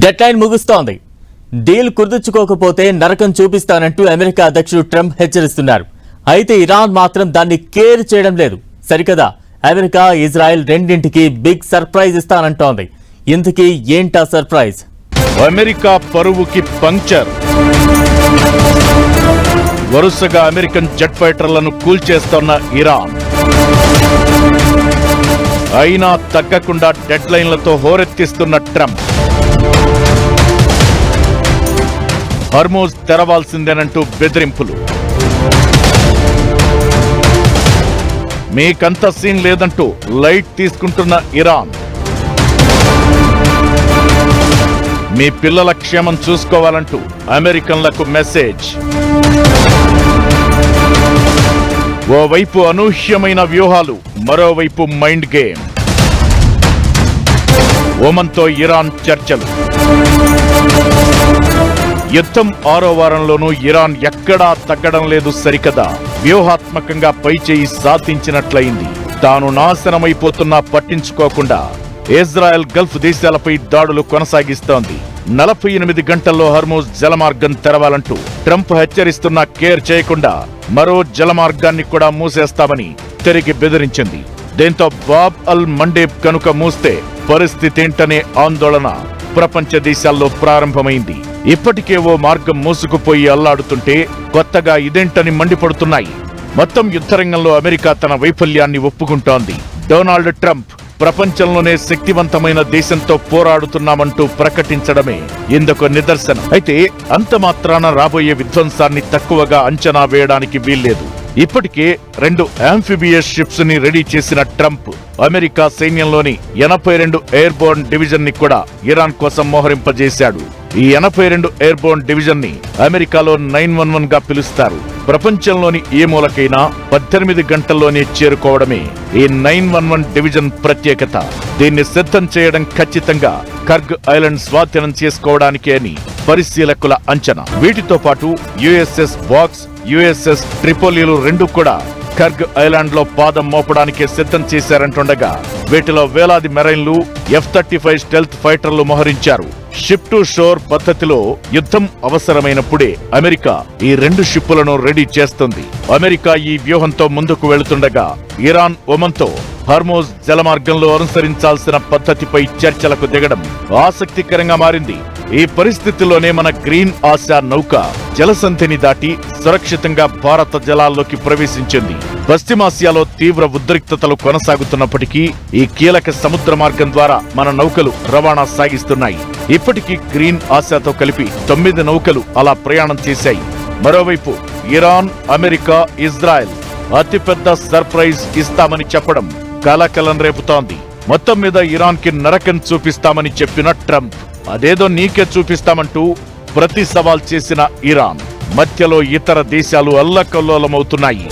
Dead line ముగుస్తోంది. Deal కుదుర్చుకోకపోతే నరకం చూపిస్తానంటూ అమెరికా అధ్యక్షుడు ట్రంప్ హెచ్చరిస్తున్నారు. అయితే ఇరాన్ మాత్రం దాన్ని కేర్ చేయడం లేదు. సరికదా, అమెరికా ఇజ్రాయెల్ రెండింటికి బిగ్ సర్ప్రైజ్ ఇస్తానంటోంది. ఇంతకీ ఏంటా సర్ప్రైజ్? అమెరికా పరువుకి పంక్చర్. వరుసగా అమెరికన్ జెట్ ఫైటర్లను కూల్చేస్తోన్న ఇరాన్ అయినా తగ్గకుండా డెడ్ లైన్లతో హోరెత్తిస్తున్న ట్రంప్ హర్మూజ్ తెరవాల్సిందేనంటూ బెదిరింపులు. మీకంత సీన్ లేదంటూ లైట్ తీసుకుంటున్న ఇరాన్ మీ పిల్లల క్షేమం చూసుకోవాలంటూ అమెరికన్లకు మెసేజ్. ఓవైపు అనూహ్యమైన వ్యూహాలు, మరోవైపు మైండ్ గేమ్. ఒమన్తో ఇరాన్ చర్చలు. యుద్ధం 6వ వారంలోనూ ఇరాన్ ఎక్కడా తగ్గడం లేదు. సరికదా, వ్యూహాత్మకంగా పైచేయి సాధించినట్లయింది. తాను నాశనమైపోతున్నా పట్టించుకోకుండా ఇజ్రాయెల్ గల్ఫ్ దేశాలపై దాడులు కొనసాగిస్తోంది. 48 గంటల్లో హర్మూజ్ జలమార్గం తెరవాలంటూ ట్రంప్ హెచ్చరిస్తున్నా కేర్ చేయకుండా మరో జలమార్గాన్ని కూడా మూసేస్తామని తిరిగి బెదిరించింది. దీంతో బాబ్ అల్ మండేబ్ కనుక మూస్తే పరిస్థితేంటనే ఆందోళన ప్రపంచ దేశాల్లో ప్రారంభమైంది. ఇప్పటికే ఓ మార్గం మూసుకుపోయి అల్లాడుతుంటే కొత్తగా ఇదేంటని మండిపడుతున్నాయి. మొత్తం యుద్ధరంగంలో అమెరికా తన వైఫల్యాన్ని ఒప్పుకుంటోంది. డొనాల్డ్ ట్రంప్ ప్రపంచంలోనే శక్తివంతమైన దేశంతో పోరాడుతున్నామంటూ ప్రకటించడమే ఇందుకు నిదర్శనం. అయితే అంత మాత్రాన రాబోయే విధ్వంసాన్ని తక్కువగా అంచనా వేయడానికి వీల్లేదు. ఇప్పటికే 2 యాంఫిబియస్ షిప్స్ ని రెడీ చేసిన ట్రంప్ అమెరికా సైన్యంలోని 82 ఎయిర్బోర్న్ డివిజన్ ని కూడా ఇరాన్ కోసం మోహరింపజేశాడు. ఈ 82 ఎయిర్బోర్న్ డివిజన్ ని అమెరికాలో 911 గా పిలుస్తారు. ప్రపంచంలోని ఏ మూలకైనా 18 గంటల్లోనే చేరుకోవడమే ఈ 911 డివిజన్ ప్రత్యేకత. దీన్ని సిద్ధం చేయడం ఖచ్చితంగా కర్గ్ ఐలాండ్ స్వాధీనం చేసుకోవడానికే అని పరిశీలకుల అంచనా. వీటితో పాటు యుఎస్ఎస్ బాక్స్, యుఎస్ఎస్ ట్రిపోలీలు 2 కూడా కర్గ్ ఐలాండ్ లో పాదం మోపడానికే సిద్ధం చేశారంటుండగా వీటిలో వేలాది మెరైన్లు, F-35 స్టెల్త్ ఫైటర్లు మోహరించారు. షిప్ టు షోర్ పద్ధతిలో యుద్ధం అవసరమైనప్పుడే అమెరికా ఈ 2 షిప్పులను రెడీ చేస్తుంది. అమెరికా ఈ వ్యూహంతో ముందుకు వెళుతుండగా ఇరాన్ ఒమన్తో హర్మూజ్ జలమార్గంలో అనుసరించాల్సిన పద్ధతిపై చర్చలకు దిగడం ఆసక్తికరంగా మారింది. ఈ పరిస్థితిలోనే మన గ్రీన్ ఆశా నౌక జలసంధిని దాటి సురక్షితంగా భారత జలాల్లోకి ప్రవేశించింది. పశ్చిమాసియాలో తీవ్ర ఉద్రిక్తతలు కొనసాగుతున్నప్పటికీ ఈ కీలక సముద్ర మార్గం ద్వారా మన నౌకలు రవాణా సాగిస్తున్నాయి. ఇప్పటికీ గ్రీన్ ఆశాతో కలిపి 9 నౌకలు అలా ప్రయాణం చేశాయి. మరోవైపు ఇరాన్, అమెరికా, ఇజ్రాయెల్ అతిపెద్ద సర్ప్రైజ్ ఇస్తామని చెప్పడం కలకలం రేపుతోంది. మొత్తం మీద ఇరాన్ కి నరకం చూపిస్తామని చెప్పిన ట్రంప్ అదేదో నీకే చూపిస్తామంటూ ప్రతి సవాల్ చేసిన ఇరాన్ మధ్యలో ఇతర దేశాలు అల్లకల్లోలమవుతున్నాయి.